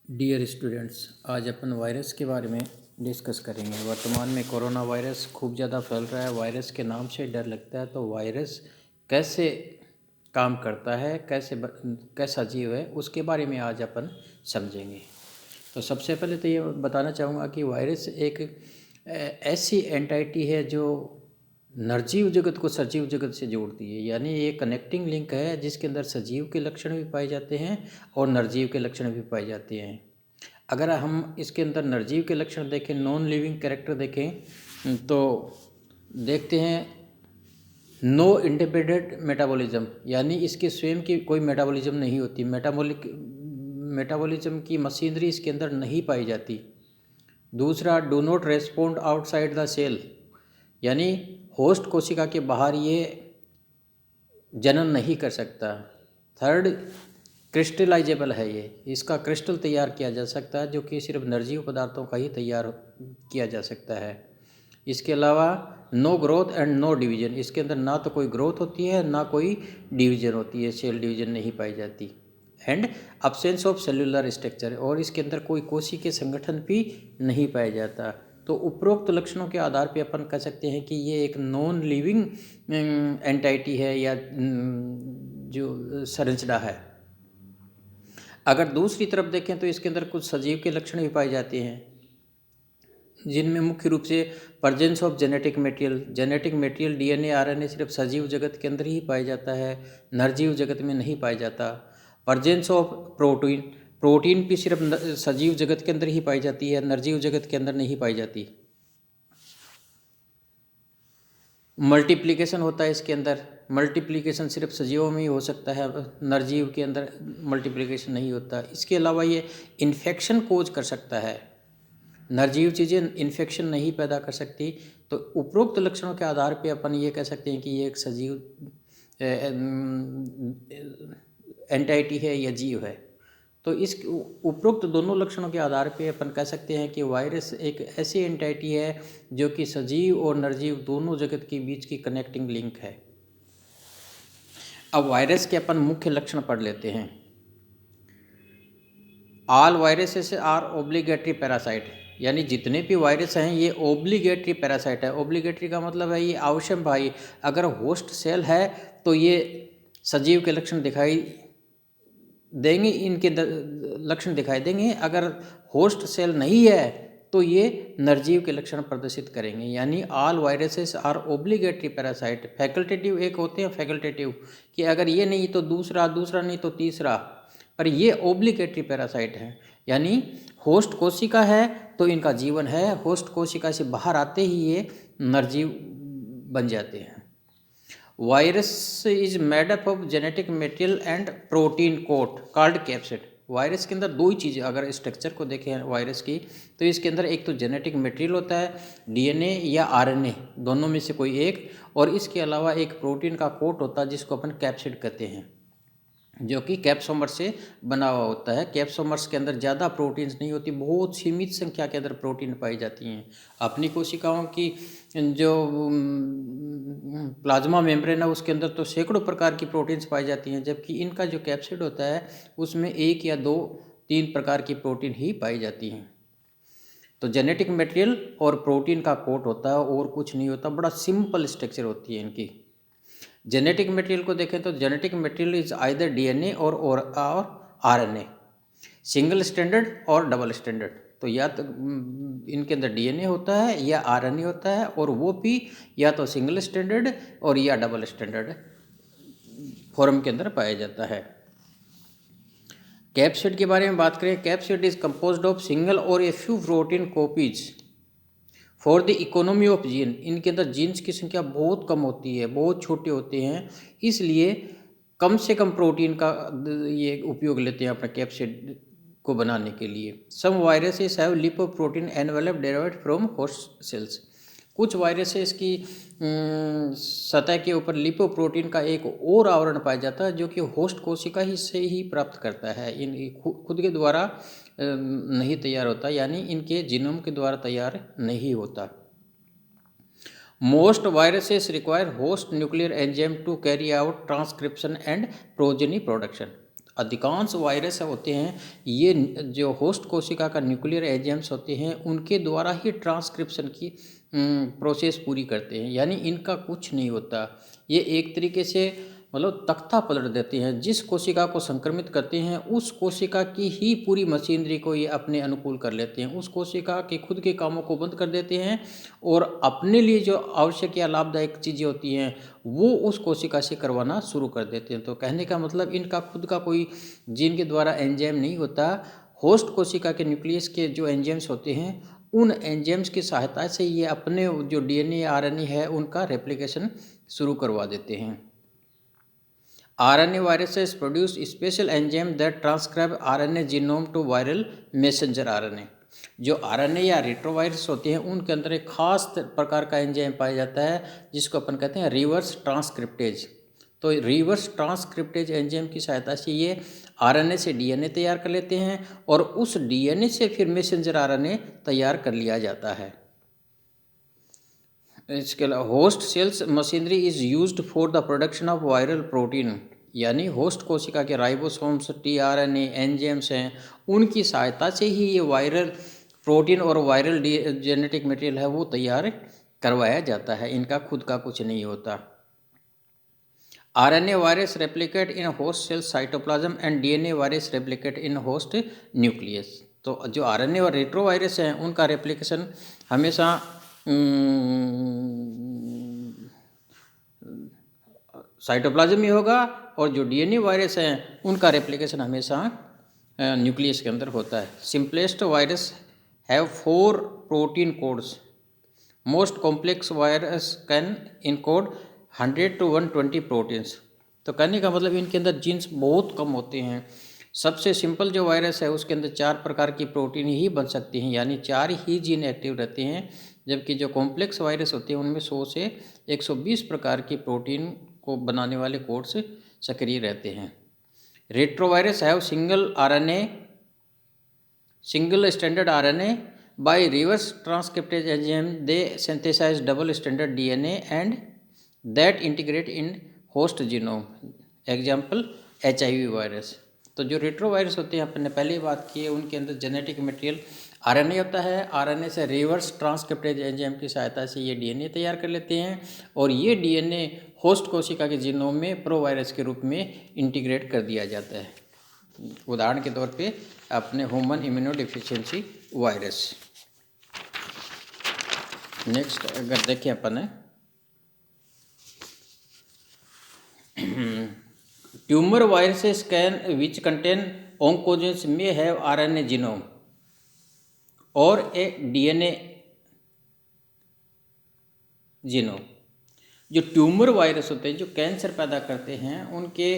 Dear students, आज अपन virus के बारे में डिस्कस करेंगे। वर्तमान में कोरोना वायरस खूब ज़्यादा फैल रहा है। वायरस के नाम से डर लगता है, तो वायरस कैसे काम करता है, कैसा जीव है, उसके बारे में आज अपन समझेंगे। तो सबसे पहले तो ये बताना चाहूँगा कि वायरस एक ऐसी एंटाइटी है जो निर्जीव जगत को सजीव जगत से जोड़ती है। यानी ये कनेक्टिंग लिंक है जिसके अंदर सजीव के लक्षण भी पाए जाते हैं और निर्जीव के लक्षण भी पाए जाते हैं। अगर हम इसके अंदर निर्जीव के लक्षण देखें, नॉन लिविंग कैरेक्टर देखें, तो देखते हैं नो इंडिपेंडेंट मेटाबॉलिज्म, यानी इसके स्वयं की कोई मेटाबॉलिज्म नहीं होती। मेटाबॉलिज्म की मशीनरी इसके अंदर नहीं पाई जाती। दूसरा, do not respond outside the cell, यानी होस्ट कोशिका के बाहर ये जनन नहीं कर सकता। थर्ड, क्रिस्टलाइजेबल है, ये इसका क्रिस्टल तैयार किया जा सकता है, जो कि सिर्फ निर्जीव पदार्थों का ही तैयार किया जा सकता है। इसके अलावा no growth and no division, इसके अंदर ना तो कोई ग्रोथ होती है ना कोई डिवीजन होती है, सेल डिवीजन नहीं पाई जाती। And absence of cellular structure, और इसके अंदर कोई कोशिकीय संगठन भी नहीं पाया जाता। तो उपरोक्त लक्षणों के आधार पर अपन कह सकते हैं कि ये एक नॉन लिविंग एंटाइटी है या जो संरचना है। अगर दूसरी तरफ देखें तो इसके अंदर कुछ सजीव के लक्षण भी पाए जाते हैं, जिनमें मुख्य रूप से presence of genetic material DNA RNA सिर्फ सजीव जगत के अंदर ही पाया जाता है, निर्जीव जगत में नहीं पाया जाता। प्रेजेंस ऑफ प्रोटीन भी सिर्फ सजीव जगत के अंदर ही पाई जाती है, निर्जीव जगत के अंदर नहीं पाई जाती। मल्टीप्लिकेशन होता है इसके अंदर, मल्टीप्लिकेशन सिर्फ सजीवों में ही हो सकता है, निर्जीव के अंदर मल्टीप्लिकेशन नहीं होता। इसके अलावा ये इन्फेक्शन कोज कर सकता है, निर्जीव चीज़ें इन्फेक्शन नहीं पैदा कर सकती। तो उपरोक्त लक्षणों के आधार पे अपन ये कह सकते हैं कि ये एक सजीव एंटाइटी है या जीव है। तो इस उपरोक्त दोनों लक्षणों के आधार पे अपन कह सकते हैं कि वायरस एक ऐसी एंटाइटी है जो कि सजीव और निर्जीव दोनों जगत के बीच की कनेक्टिंग लिंक है। अब वायरस के अपन मुख्य लक्षण पढ़ लेते हैं। All viruses are obligatory parasite, यानी जितने भी वायरस हैं ये ओब्लिगेटरी पैरासाइट है। ओब्लिगेटरी का मतलब है ये आवश्यक भाई, अगर होस्ट सेल है तो ये सजीव के लक्षण दिखाई देंगे, इनके लक्षण दिखाई देंगे। अगर होस्ट सेल नहीं है तो ये निर्जीव के लक्षण प्रदर्शित करेंगे। यानी all viruses are obligatory parasite. Facultative एक होते हैं फैकल्टेटिव, कि अगर ये नहीं तो दूसरा, दूसरा नहीं तो तीसरा, पर ये ओब्लिगेटरी पैरासाइट है। यानी होस्ट कोशिका है तो इनका जीवन है, होस्ट कोशिका से बाहर आते ही ये निर्जीव बन जाते हैं। Virus is made up of genetic material and protein coat called capsid. Virus के अंदर दो ही चीज़ें, अगर स्ट्रक्चर को देखें वायरस की, तो इसके अंदर एक तो जेनेटिक मटेरियल होता है, डीएनए या आरएनए, दोनों में से कोई एक, और इसके अलावा एक प्रोटीन का कोट होता है जिसको अपन कैप्सिड कहते हैं, जो कि कैप्सोमर से बना हुआ होता है। कैप्सोमर्स के अंदर ज़्यादा प्रोटीन्स नहीं होती, बहुत सीमित संख्या के अंदर प्रोटीन पाई जाती हैं। अपनी कोशिकाओं की जो प्लाज्मा मेम्ब्रेन है उसके अंदर तो सैकड़ों प्रकार की प्रोटीन्स पाई जाती हैं, जबकि इनका जो कैप्सिड होता है उसमें एक या दो तीन प्रकार की प्रोटीन ही पाई जाती हैं। तो जेनेटिक मटेरियल और प्रोटीन का कोट होता है और कुछ नहीं होता, बड़ा सिंपल स्ट्रक्चर होती है इनकी। जेनेटिक मटेरियल को देखें तो genetic material is either DNA और आरएनए, सिंगल स्टैंडर्ड और डबल स्टैंडर्ड। तो या तो इनके अंदर डीएनए होता है या आरएनए होता है, और वो भी या तो सिंगल स्टैंडर्ड और या डबल स्टैंडर्ड फॉर्म के अंदर पाया जाता है। कैप्सिड के बारे में बात करें, capsid is composed of single और a few protein copies for the economy of gene. इनके अंदर जीन्स की संख्या बहुत कम होती है, बहुत छोटे होते हैं, इसलिए कम से कम प्रोटीन का ये उपयोग लेते हैं अपने कैप्सिड को बनाने के लिए। Some viruses have lipoprotein envelope derived from host cells. कुछ वायरसेस की सतह के ऊपर लिपोप्रोटीन का एक और आवरण पाया जाता है, जो कि होस्ट कोशिका ही से ही प्राप्त करता है, इन खुद के द्वारा नहीं तैयार होता, यानी इनके जीनोम के द्वारा तैयार नहीं होता। Most viruses require host nuclear enzyme to carry out transcription and progeny production. अधिकांश वायरस होते हैं ये जो होस्ट कोशिका का न्यूक्लियर एंजाइम्स होते हैं उनके द्वारा ही ट्रांसक्रिप्शन की प्रोसेस पूरी करते हैं, यानी इनका कुछ नहीं होता। ये एक तरीके से मतलब तख्ता पलट देते हैं। जिस कोशिका को संक्रमित करते हैं उस कोशिका की ही पूरी मशीनरी को ये अपने अनुकूल कर लेते हैं, उस कोशिका के खुद के कामों को बंद कर देते हैं और अपने लिए जो आवश्यक या लाभदायक चीज़ें होती हैं वो उस कोशिका से करवाना शुरू कर देते हैं। तो कहने का मतलब इनका खुद का कोई जीन के द्वारा एंजाइम नहीं होता। होस्ट कोशिका के न्यूक्लियस के जो एंजाइम्स होते हैं उन एंजाइम्स की सहायता से ये अपने जो डीएनए आरएनए है उनका रेप्लिकेशन शुरू करवा देते हैं। RNA viruses produce special enzyme that transcribe RNA genome to viral messenger RNA। जो RNA या रेट्रोवायरस होते हैं उनके अंदर एक खास प्रकार का एंजाइम पाया जाता है जिसको अपन कहते हैं रिवर्स ट्रांसक्रिप्टेज। तो रिवर्स ट्रांसक्रिप्टेज एंजाइम की सहायता से ये RNA से DNA तैयार कर लेते हैं और उस DNA से फिर मैसेंजर RNA तैयार कर लिया जाता है। इसके अलावा host cells machinery is used for the production of viral protein, यानी होस्ट कोशिका के राइबोसोम्स, tRNA एंजाइम्स हैं उनकी सहायता से ही ये वायरल प्रोटीन और वायरल जेनेटिक मटेरियल है वो तैयार करवाया जाता है। इनका खुद का कुछ नहीं होता। RNA virus replicate in host cell cytoplasm and DNA virus replicate in host nucleus. तो जो RNA और रेट्रोवायरस हैं उनका रेप्लिकेशन हमेशा साइटोप्लाज्म में होगा और जो DNA वायरस हैं उनका रेप्लिकेशन हमेशा न्यूक्लियस के अंदर होता है। Simplest virus have 4 protein codes. Most complex virus can encode 100 to 120 proteins. तो कहने का मतलब इनके अंदर जीन्स बहुत कम होते हैं। सबसे सिंपल जो वायरस है उसके अंदर 4 प्रकार की प्रोटीन ही बन सकती हैं, यानी 4 ही जीन एक्टिव रहते हैं, जबकि जो कॉम्प्लेक्स वायरस होते हैं उनमें 100 से 120 प्रकार की प्रोटीन को बनाने वाले कोड्स सक्रिय रहते हैं। Retrovirus have single standard RNA by reverse transcriptase enzyme they synthesize double standard DNA and that integrate in host genome. Example HIV virus. तो जो रेट्रोवायरस होते हैं अपन ने पहले ही बात की है उनके अंदर जेनेटिक मटेरियल RNA होता है। RNA से रिवर्स ट्रांसक्रिप्टेज एंजाइम की सहायता से ये DNA तैयार कर लेते हैं और ये DNA होस्ट कोशिका के जीनोम में प्रोवायरस के रूप में इंटीग्रेट कर दिया जाता है। उदाहरण के तौर पे अपने ह्यूमन इम्यूनोडेफिशिएंसी वायरस। नेक्स्ट अगर देखें अपन tumour viruses can which contain oncogenes may have RNA genome और ए DNA जीनोम। जो ट्यूमर वायरस होते हैं जो कैंसर पैदा करते हैं उनके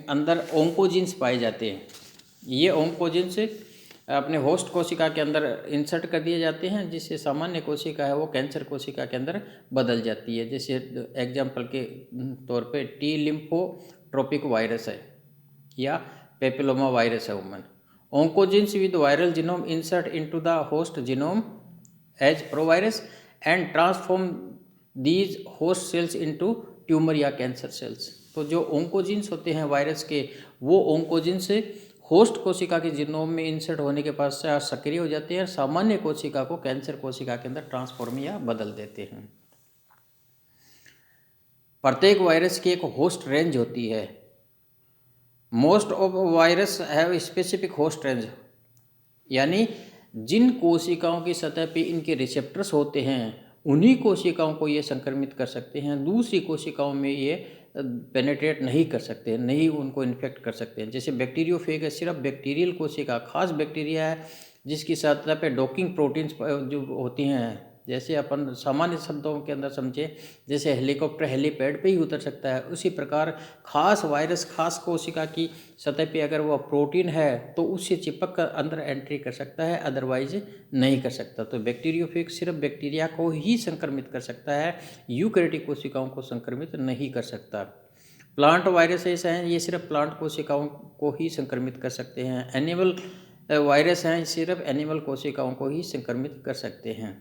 अंदर ओंकोजीन्स पाए जाते हैं। ये ओंकोजीन्स अपने होस्ट कोशिका के अंदर इंसर्ट कर दिए जाते हैं जिससे सामान्य कोशिका है वो कैंसर कोशिका के अंदर बदल जाती है। जैसे एग्जाम्पल के तौर पे T लिम्फोट्रोपिक वायरस है या पेपिलोमा वायरस है woman. Oncogenes with viral genome insert into the host genome as provirus and transform these host cells into tumour या कैंसर सेल्स। तो जो ओंकोजीन्स होते हैं वायरस के वो ओंकोजीन्स होस्ट कोशिका के जीनोम में इंसर्ट होने के पश्चात सक्रिय हो जाते हैं और सामान्य कोशिका को कैंसर कोशिका के अंदर ट्रांसफॉर्म या बदल देते हैं। प्रत्येक वायरस की एक होस्ट रेंज होती है। Most of virus have specific host range, यानी जिन कोशिकाओं की सतह पे इनके रिसेप्टर्स होते हैं उन्हीं कोशिकाओं को ये संक्रमित कर सकते हैं, दूसरी कोशिकाओं में ये पेनेट्रेट नहीं कर सकते हैं, नहीं उनको इन्फेक्ट कर सकते हैं। जैसे बैक्टीरियोफेज है सिर्फ बैक्टीरियल कोशिका, खास बैक्टीरिया है जिसकी सतह पे डॉकिंग प्रोटीन्स जो होती हैं, जैसे अपन सामान्य शब्दों के अंदर समझे जैसे हेलीकॉप्टर हेलीपैड पे ही उतर सकता है, उसी प्रकार खास वायरस खास कोशिका की सतह पे अगर वह प्रोटीन है तो उससे चिपक कर अंदर एंट्री कर सकता है, अदरवाइज नहीं कर सकता। तो बैक्टीरियोफेज सिर्फ बैक्टीरिया को ही संक्रमित कर सकता है, यूकैरियोटिक कोशिकाओं को संक्रमित नहीं कर सकता। प्लांट वायरस ऐसे हैं ये सिर्फ प्लांट कोशिकाओं को ही संक्रमित कर सकते हैं। एनिमल वायरस हैं सिर्फ एनिमल कोशिकाओं को ही संक्रमित कर सकते हैं।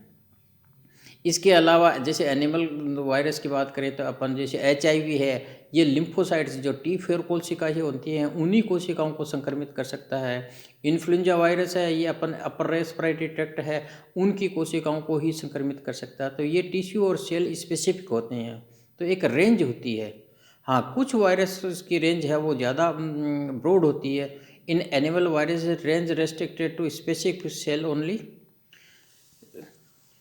इसके अलावा जैसे एनिमल वायरस की बात करें तो अपन जैसे HIV है, ये लिम्फोसाइट्स जो T4 कोशिकाएं होती हैं उन्हीं कोशिकाओं को संक्रमित कर सकता है। इन्फ्लुएंजा वायरस है, ये अपन अपर रेस्पिरेटरी ट्रैक्ट है उनकी कोशिकाओं को ही संक्रमित कर सकता है। तो ये टिश्यू और सेल स्पेसिफिक होते हैं, तो एक रेंज होती है। हाँ, कुछ वायरस की रेंज है वो ज़्यादा ब्रॉड होती है। In animal virus range restricted to specific cell only.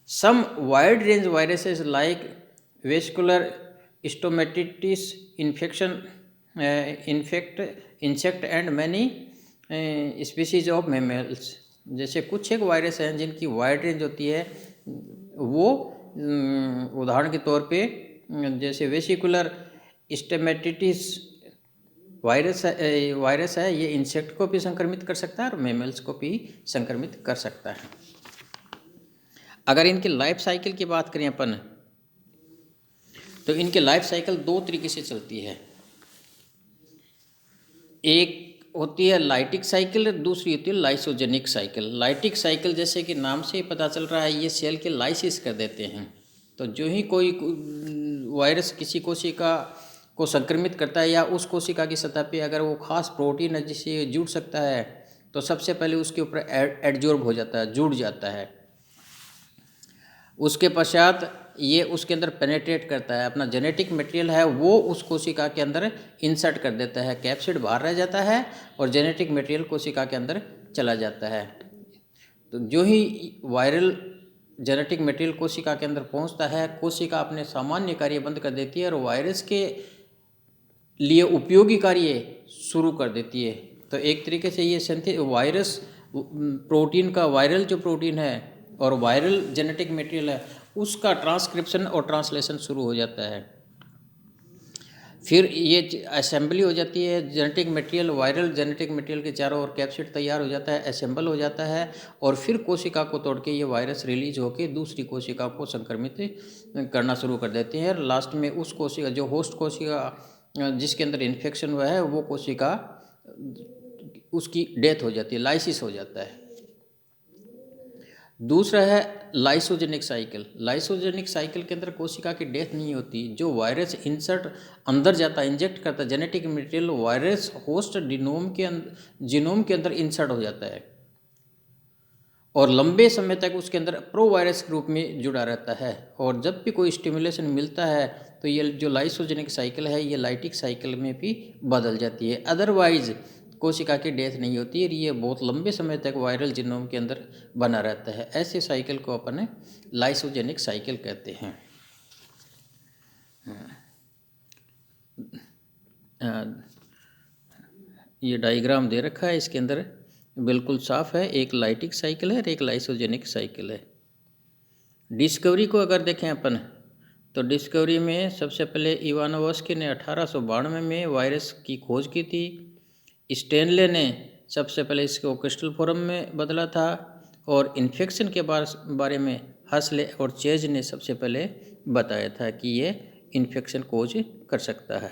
Some wide range viruses like vascular stomatitis infection infect insect and many species of mammals। जैसे कुछ एक वायरस हैं जिनकी वाइड रेंज होती है, वो उदाहरण के तौर पे जैसे वेसिकुलर स्टोमेटिटिस वायरस है, ये इंसेक्ट को भी संक्रमित कर सकता है और मेमल्स को भी संक्रमित कर सकता है। अगर इनकी लाइफ साइकिल की बात करें अपन, तो इनकी लाइफ साइकिल दो तरीके से चलती है। एक होती है लाइटिक साइकिल, दूसरी होती है लाइसोजेनिक साइकिल। लाइटिक साइकिल जैसे कि नाम से ही पता चल रहा है, ये सेल के लाइसिस कर देते हैं। तो जो ही कोई वायरस किसी कोशिका को संक्रमित करता है या उस कोशिका की सतह पे अगर वो खास प्रोटीन है जिससे जुड़ सकता है, तो सबसे पहले उसके ऊपर एडजॉर्ब हो जाता है, जुड़ जाता है। उसके पश्चात ये उसके अंदर पेनेट्रेट करता है, अपना जेनेटिक मटेरियल है वो उस कोशिका के अंदर इंसर्ट कर देता है। कैप्सिड बाहर रह जाता है और जेनेटिक मटेरियल कोशिका के अंदर चला जाता है। तो जो ही वायरल जेनेटिक मटेरियल कोशिका के अंदर पहुंचता है, कोशिका अपने सामान्य कार्य बंद कर देती है और वायरस के लिए उपयोगी कार्य शुरू कर देती है। तो एक तरीके से ये वायरस प्रोटीन का, वायरल जो प्रोटीन है और वायरल जेनेटिक मटेरियल है उसका ट्रांसक्रिप्शन और ट्रांसलेशन शुरू हो जाता है। फिर ये असेंबली हो जाती है, genetic material, viral genetic material के चारों ओर कैप्सिड तैयार हो जाता है, असेंबल हो जाता है और फिर कोशिका को तोड़ के ये वायरस रिलीज होकर दूसरी कोशिका को संक्रमित करना शुरू कर देते हैं। लास्ट में उस कोशिका, जो होस्ट कोशिका जिसके अंदर इन्फेक्शन हुआ है, वो कोशिका उसकी डेथ हो जाती है, लाइसिस हो जाता है। दूसरा है लाइसोजेनिक साइकिल। लाइसोजेनिक साइकिल के अंदर कोशिका की डेथ नहीं होती। जो वायरस इंसर्ट अंदर जाता है, इंजेक्ट करता है, genetic material virus host genome के अंदर इंसर्ट हो जाता है और लंबे समय तक उसके अंदर प्रो वायरस के रूप में जुड़ा रहता है। और जब भी कोई स्टिमुलेशन मिलता है तो ये जो लाइसोजेनिक साइकिल है ये लाइटिक साइकिल में भी बदल जाती है। अदरवाइज कोशिका की डेथ नहीं होती है, ये बहुत लंबे समय तक वायरल जीनोम के अंदर बना रहता है। ऐसे साइकिल को अपन लाइसोजेनिक साइकिल कहते हैं। ये डायग्राम दे रखा है, इसके अंदर बिल्कुल साफ है, एक लाइटिक साइकिल है और एक लाइसोजेनिक साइकिल है। डिस्कवरी को अगर देखें अपन, तो डिस्कवरी में सबसे पहले इवानोवस्की ने 1892 में वायरस की खोज की थी। स्टेनले ने सबसे पहले इसको क्रिस्टल फॉर्म में बदला था और इन्फेक्शन के बारे में हसले और चेज ने सबसे पहले बताया था कि ये इन्फेक्शन कोज कर सकता है।